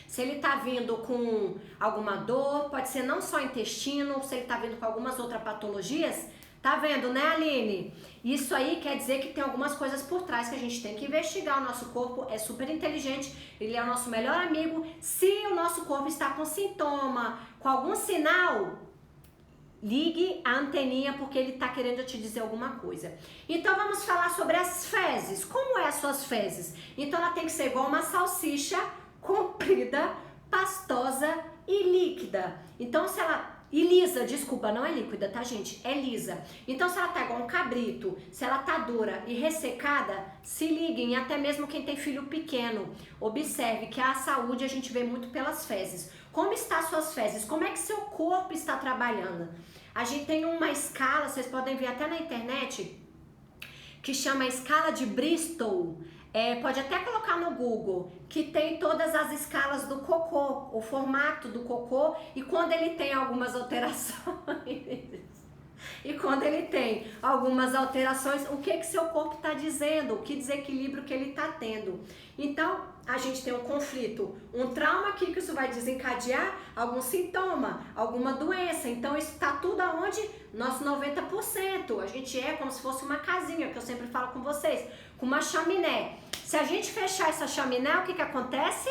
Se ele tá vindo com alguma dor, pode ser não só intestino, se ele tá vindo com algumas outras patologias, tá vendo, né, Aline? Isso aí quer dizer que tem algumas coisas por trás que a gente tem que investigar. O nosso corpo é super inteligente, ele é o nosso melhor amigo. Se o nosso corpo está com sintoma, com algum sinal, ligue a anteninha porque ele está querendo te dizer alguma coisa. Então vamos falar sobre as fezes. Como é as suas fezes? Então ela tem que ser igual uma salsicha, comprida, pastosa e líquida. Então se ela... E lisa, desculpa, não é líquida, tá, gente? É lisa. Então, se ela tá igual um cabrito, se ela tá dura e ressecada, se liguem, até mesmo quem tem filho pequeno. Observe que a saúde a gente vê muito pelas fezes. Como estão suas fezes? Como é que seu corpo está trabalhando? A gente tem uma escala, vocês podem ver até na internet, que chama a escala de Bristol. Pode até colocar no Google, que tem todas as escalas do cocô, o formato do cocô, e quando ele tem algumas alterações, o que seu corpo está dizendo, que desequilíbrio que ele está tendo. Então, a gente tem um conflito, um trauma aqui que isso vai desencadear algum sintoma, alguma doença. Então, isso está tudo aonde? Nosso 90%. A gente é como se fosse uma casinha, que eu sempre falo com vocês, com uma chaminé. Se a gente fechar essa chaminé, o que que acontece?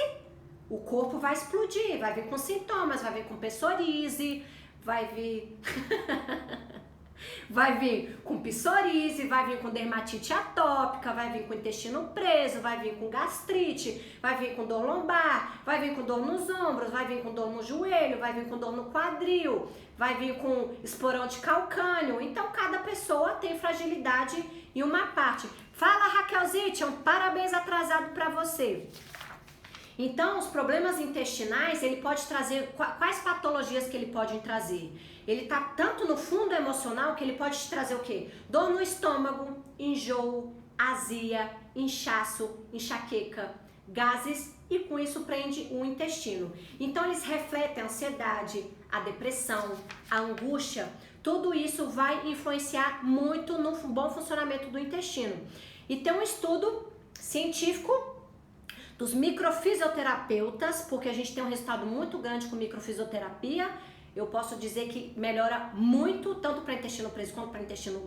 O corpo vai explodir, vai vir com sintomas, vai vir com psoríase, vai vir... vai vir com psoríase, vai vir com dermatite atópica, vai vir com intestino preso, vai vir com gastrite, vai vir com dor lombar, vai vir com dor nos ombros, vai vir com dor no joelho, vai vir com dor no quadril, vai vir com esporão de calcânio. Então cada pessoa tem fragilidade em uma parte. Fala, Raquelzite, parabéns atrasado para você. Então, os problemas intestinais, ele pode trazer, quais patologias que ele pode trazer? Ele tá tanto no fundo emocional que ele pode te trazer o quê? Dor no estômago, enjoo, azia, inchaço, enxaqueca, gases, e com isso prende o intestino. Então, eles refletem a ansiedade, a depressão, a angústia. Tudo isso vai influenciar muito no bom funcionamento do intestino. E tem um estudo científico dos microfisioterapeutas, porque a gente tem um resultado muito grande com microfisioterapia. Eu posso dizer que melhora muito, tanto para intestino preso quanto para intestino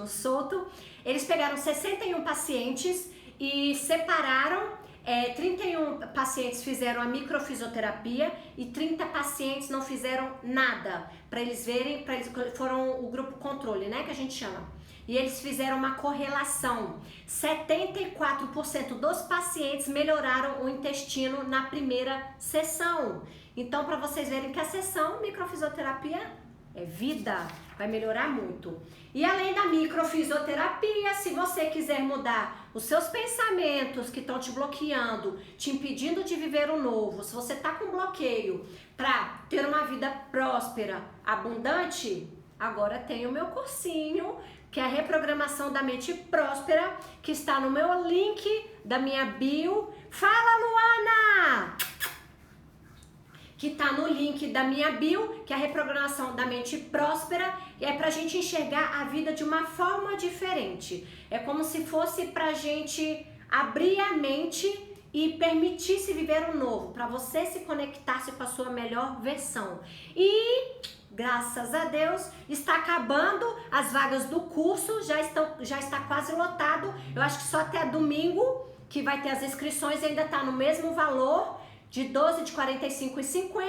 solto. Eles pegaram 61 pacientes e separaram, 31 pacientes fizeram a microfisioterapia e 30 pacientes não fizeram nada, para eles verem, foram o grupo controle, né, que a gente chama. E eles fizeram uma correlação. 74% dos pacientes melhoraram o intestino na primeira sessão. Então, para vocês verem que a sessão microfisioterapia é vida, vai melhorar muito. E além da microfisioterapia, se você quiser mudar os seus pensamentos que estão te bloqueando, te impedindo de viver o novo, se você tá com bloqueio para ter uma vida próspera, abundante, agora tem o meu cursinho, que é a reprogramação da mente próspera, que está no meu link da minha bio. Fala, Luana! Que tá no link da minha bio, que é a reprogramação da mente próspera, e é pra gente enxergar a vida de uma forma diferente. É como se fosse pra gente abrir a mente e permitir-se viver o novo, para você se conectar-se com a sua melhor versão. E graças a Deus, está acabando as vagas do curso, já está quase lotado. Eu acho que só até domingo que vai ter as inscrições, ainda está no mesmo valor, de 12 de 45,50.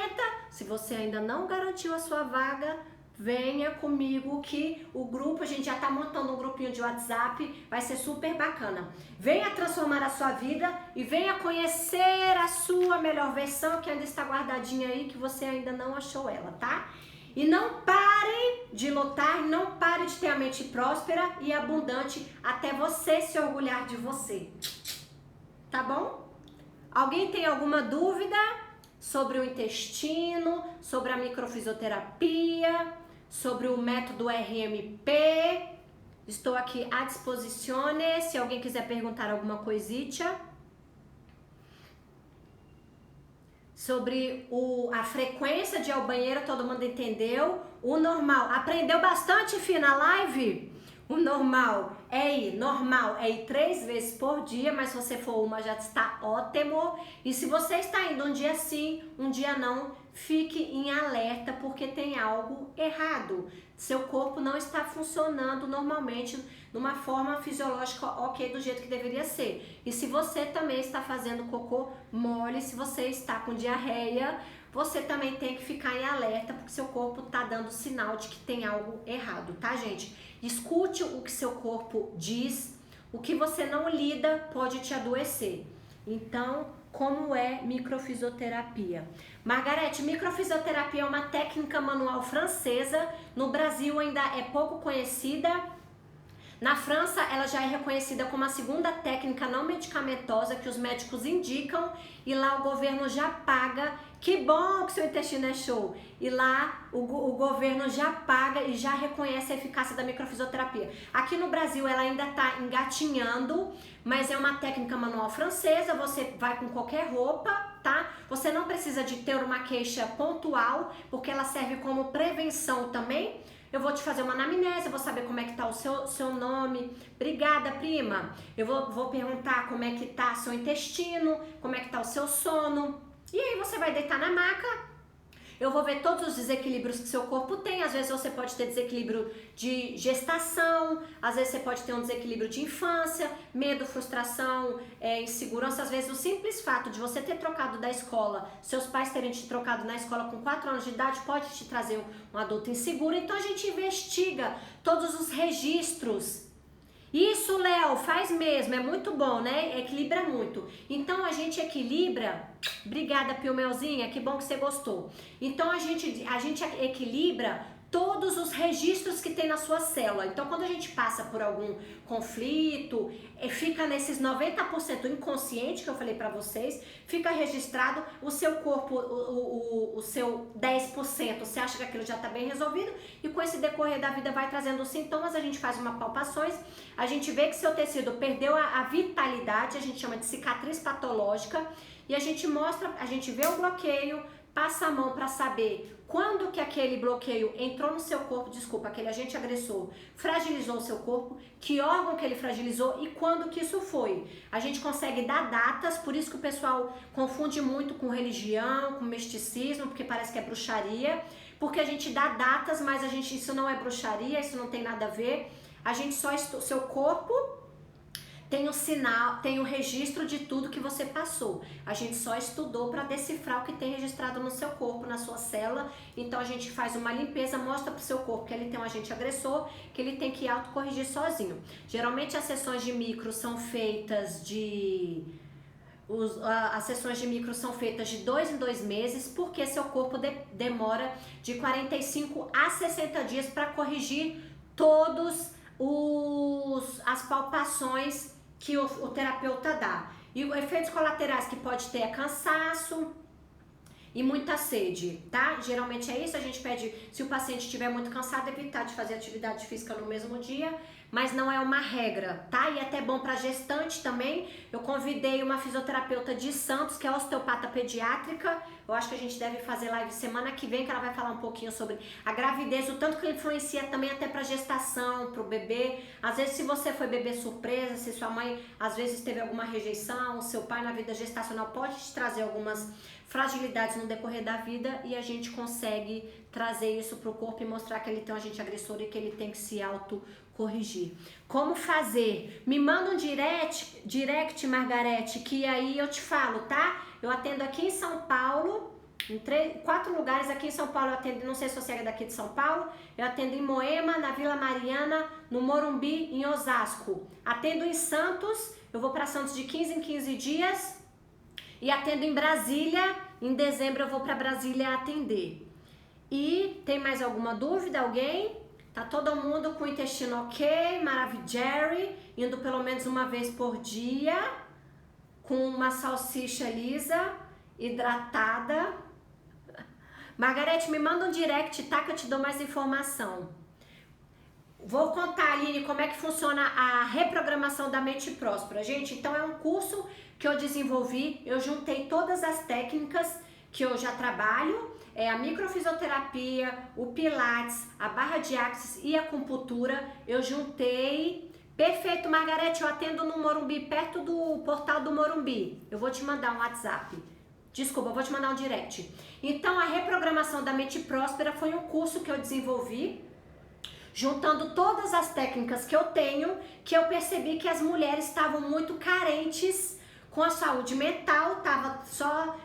Se você ainda não garantiu a sua vaga, venha comigo que o grupo, a gente já está montando um grupinho de WhatsApp, vai ser super bacana. Venha transformar a sua vida e venha conhecer a sua melhor versão, que ainda está guardadinha aí, que você ainda não achou ela, tá? E não pare de lutar, não pare de ter a mente próspera e abundante até você se orgulhar de você. Tá bom? Alguém tem alguma dúvida sobre o intestino, sobre a microfisioterapia, sobre o método RMP? Estou aqui à disposição, se alguém quiser perguntar alguma coisita. Sobre a frequência de ir ao banheiro, todo mundo entendeu. O normal, aprendeu bastante, Fih, na live? O normal é ir 3 vezes por dia, mas se você for uma já está ótimo. E se você está indo um dia sim, um dia não, fique em alerta porque tem algo errado. Seu corpo não está funcionando normalmente numa forma fisiológica ok, do jeito que deveria ser. E se você também está fazendo cocô mole, se você está com diarreia, você também tem que ficar em alerta porque seu corpo está dando sinal de que tem algo errado, tá, gente? Escute o que seu corpo diz, o que você não lida pode te adoecer. Então, como é microfisioterapia? Margarete, microfisioterapia é uma técnica manual francesa, no Brasil ainda é pouco conhecida. Na França, ela já é reconhecida como a segunda técnica não medicamentosa que os médicos indicam e lá o governo já paga. Que bom que seu intestino é show! E lá o governo já paga e já reconhece a eficácia da microfisioterapia. Aqui no Brasil ela ainda está engatinhando, mas é uma técnica manual francesa, você vai com qualquer roupa, tá? Você não precisa de ter uma queixa pontual, porque ela serve como prevenção também. Eu vou te fazer uma anamnese, eu vou saber como é que tá o seu nome. Obrigada, prima. Eu vou perguntar como é que tá seu intestino, como é que tá o seu sono. E aí você vai deitar na maca. Eu vou ver todos os desequilíbrios que seu corpo tem. Às vezes você pode ter desequilíbrio de gestação, às vezes você pode ter um desequilíbrio de infância, medo, frustração, insegurança. Às vezes o simples fato de você ter trocado da escola, seus pais terem te trocado na escola com 4 anos de idade, pode te trazer um adulto inseguro. Então a gente investiga todos os registros. Isso, Léo, faz mesmo, é muito bom, né? Equilibra muito. Então a gente equilibra. Obrigada, Pio-Melzinha, que bom que você gostou. Então a gente equilibra todos os registros que tem na sua célula. Então quando a gente passa por algum conflito, fica nesses 90% inconsciente que eu falei pra vocês, fica registrado o seu corpo, o seu 10%, você acha que aquilo já tá bem resolvido e com esse decorrer da vida vai trazendo os sintomas, a gente faz uma palpações, a gente vê que seu tecido perdeu a vitalidade, a gente chama de cicatriz patológica e a gente mostra, a gente vê o bloqueio, passa a mão para saber quando que aquele bloqueio entrou no seu corpo, aquele agente agressor fragilizou o seu corpo, que órgão que ele fragilizou e quando que isso foi. A gente consegue dar datas, por isso que o pessoal confunde muito com religião, com misticismo, porque parece que é bruxaria, porque a gente dá datas, mas isso não é bruxaria, isso não tem nada a ver. A gente só seu corpo tem o sinal, tem o registro de tudo que você passou. A gente só estudou para decifrar o que tem registrado no seu corpo, na sua célula. Então a gente faz uma limpeza, mostra pro seu corpo que ele tem um agente agressor, que ele tem que autocorrigir sozinho. Geralmente as sessões de micro são feitas As sessões de micro são feitas de 2 em 2 meses, porque seu corpo demora de 45 a 60 dias para corrigir todos as palpações que o terapeuta dá. E os efeitos colaterais que pode ter é cansaço e muita sede, tá? Geralmente é isso, a gente pede, se o paciente estiver muito cansado, evitar de fazer atividade física no mesmo dia, mas não é uma regra, tá? E é até bom para gestante também. Eu convidei uma fisioterapeuta de Santos, que é osteopata pediátrica. Eu acho que a gente deve fazer live semana que vem, que ela vai falar um pouquinho sobre a gravidez, o tanto que influencia também até para gestação, para o bebê. Às vezes, se você foi bebê surpresa, se sua mãe às vezes teve alguma rejeição, seu pai na vida gestacional pode te trazer algumas fragilidades no decorrer da vida, e a gente consegue trazer isso para o corpo e mostrar que ele tem um agente agressor e que ele tem que se autocorrigir. Como fazer? Me manda um direct, Margarete, que aí eu te falo, tá? Eu atendo aqui em São Paulo, em 4 lugares aqui em São Paulo eu atendo, não sei se você é daqui de São Paulo, eu atendo em Moema, na Vila Mariana, no Morumbi, em Osasco. Atendo em Santos, eu vou para Santos de 15 em 15 dias, e atendo em Brasília, em dezembro eu vou para Brasília atender. E tem mais alguma dúvida? Alguém? Tá todo mundo com o intestino ok, maravilhoso, indo pelo menos uma vez por dia, com uma salsicha lisa, hidratada. Margarete, me manda um direct, tá? Que eu te dou mais informação. Vou contar, Aline, como é que funciona a reprogramação da mente próspera. Gente, então é um curso que eu desenvolvi, eu juntei todas as técnicas que eu já trabalho, a microfisioterapia, o pilates, a barra de axis e a acupuntura, eu juntei. Perfeito, Margarete, eu atendo no Morumbi, perto do portal do Morumbi. Eu vou te mandar um WhatsApp. Desculpa, eu vou te mandar um direct. Então, a reprogramação da mente próspera foi um curso que eu desenvolvi, juntando todas as técnicas que eu tenho, que eu percebi que as mulheres estavam muito carentes com a saúde mental, estava só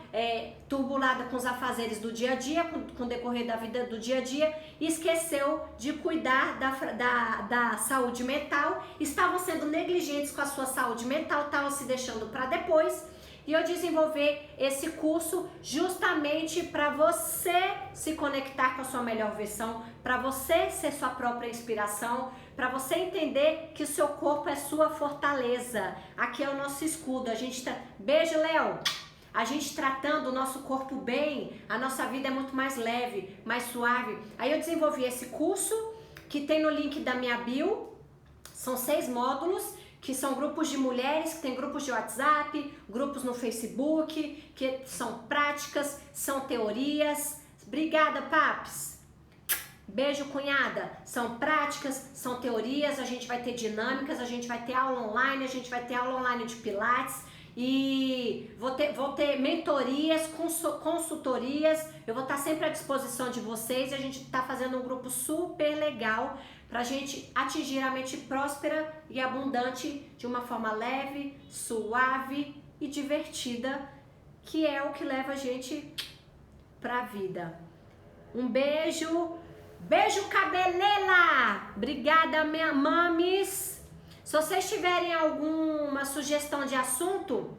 turbulada com os afazeres do dia a dia, com o decorrer da vida do dia a dia, e esqueceu de cuidar da saúde mental, estavam sendo negligentes com a sua saúde mental, estavam se deixando para depois. E eu desenvolvi esse curso justamente para você se conectar com a sua melhor versão, para você ser sua própria inspiração, para você entender que o seu corpo é sua fortaleza. Aqui é o nosso escudo. A gente tá... Beijo, Léo! A gente tratando o nosso corpo bem, a nossa vida é muito mais leve, mais suave. Aí eu desenvolvi esse curso, que tem no link da minha bio. São 6 módulos, que são grupos de mulheres, que tem grupos de WhatsApp, grupos no Facebook, que são práticas, são teorias. Obrigada, Paps! Beijo, cunhada! São práticas, são teorias, a gente vai ter dinâmicas, a gente vai ter aula online, a gente vai ter aula online de pilates, e vou ter mentorias, consultorias, eu vou estar sempre à disposição de vocês, e a gente está fazendo um grupo super legal para a gente atingir a mente próspera e abundante de uma forma leve, suave e divertida, que é o que leva a gente para a vida. Um beijo, beijo, Cabeleira! Obrigada, minha mames! Se vocês tiverem alguma sugestão de assunto,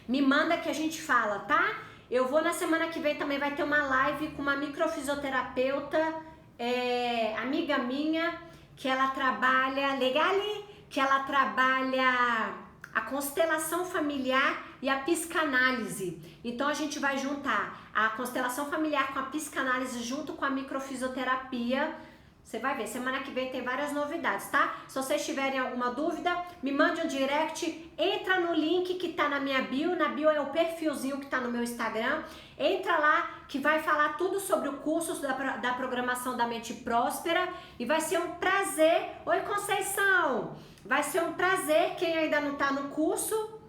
me manda que a gente fala, tá? Eu vou na semana que vem também, vai ter uma live com uma microfisioterapeuta, amiga minha, que ela trabalha, que ela trabalha a constelação familiar e a psicanálise. Então a gente vai juntar a constelação familiar com a psicanálise junto com a microfisioterapia. Você vai ver, semana que vem tem várias novidades, tá? Se vocês tiverem alguma dúvida, me mande um direct, entra no link que tá na minha bio, na bio é o perfilzinho que tá no meu Instagram, entra lá que vai falar tudo sobre o curso da programação da mente próspera, e vai ser um prazer. Oi, Conceição! Vai ser um prazer, quem ainda não tá no curso,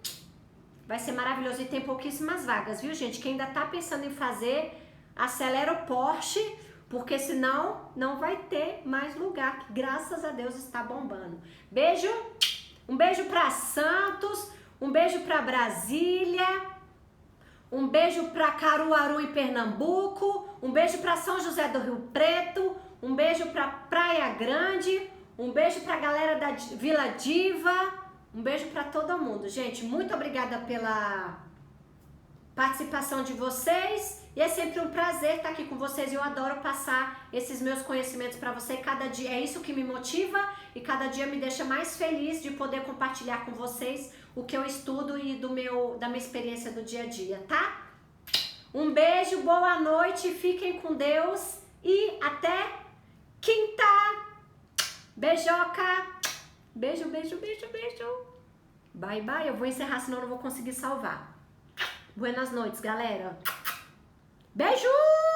vai ser maravilhoso, e tem pouquíssimas vagas, viu, gente? Quem ainda tá pensando em fazer, acelera o Porsche, porque senão não vai ter mais lugar, que graças a Deus está bombando. Beijo, um beijo para Santos, um beijo para Brasília, um beijo para Caruaru em Pernambuco, um beijo para São José do Rio Preto, um beijo para Praia Grande, um beijo para a galera da Vila Diva, Um beijo pra todo mundo, gente. Muito obrigada pela participação de vocês. E é sempre um prazer estar aqui com vocês. Eu adoro passar esses meus conhecimentos para você. Cada dia é isso que me motiva e cada dia me deixa mais feliz de poder compartilhar com vocês o que eu estudo e da minha experiência do dia a dia, tá? Um beijo, boa noite, fiquem com Deus e até quinta. Beijoca. Beijo, beijo, beijo, beijo. Bye, bye. Eu vou encerrar, senão eu não vou conseguir salvar. Buenas noites, galera. Beijo!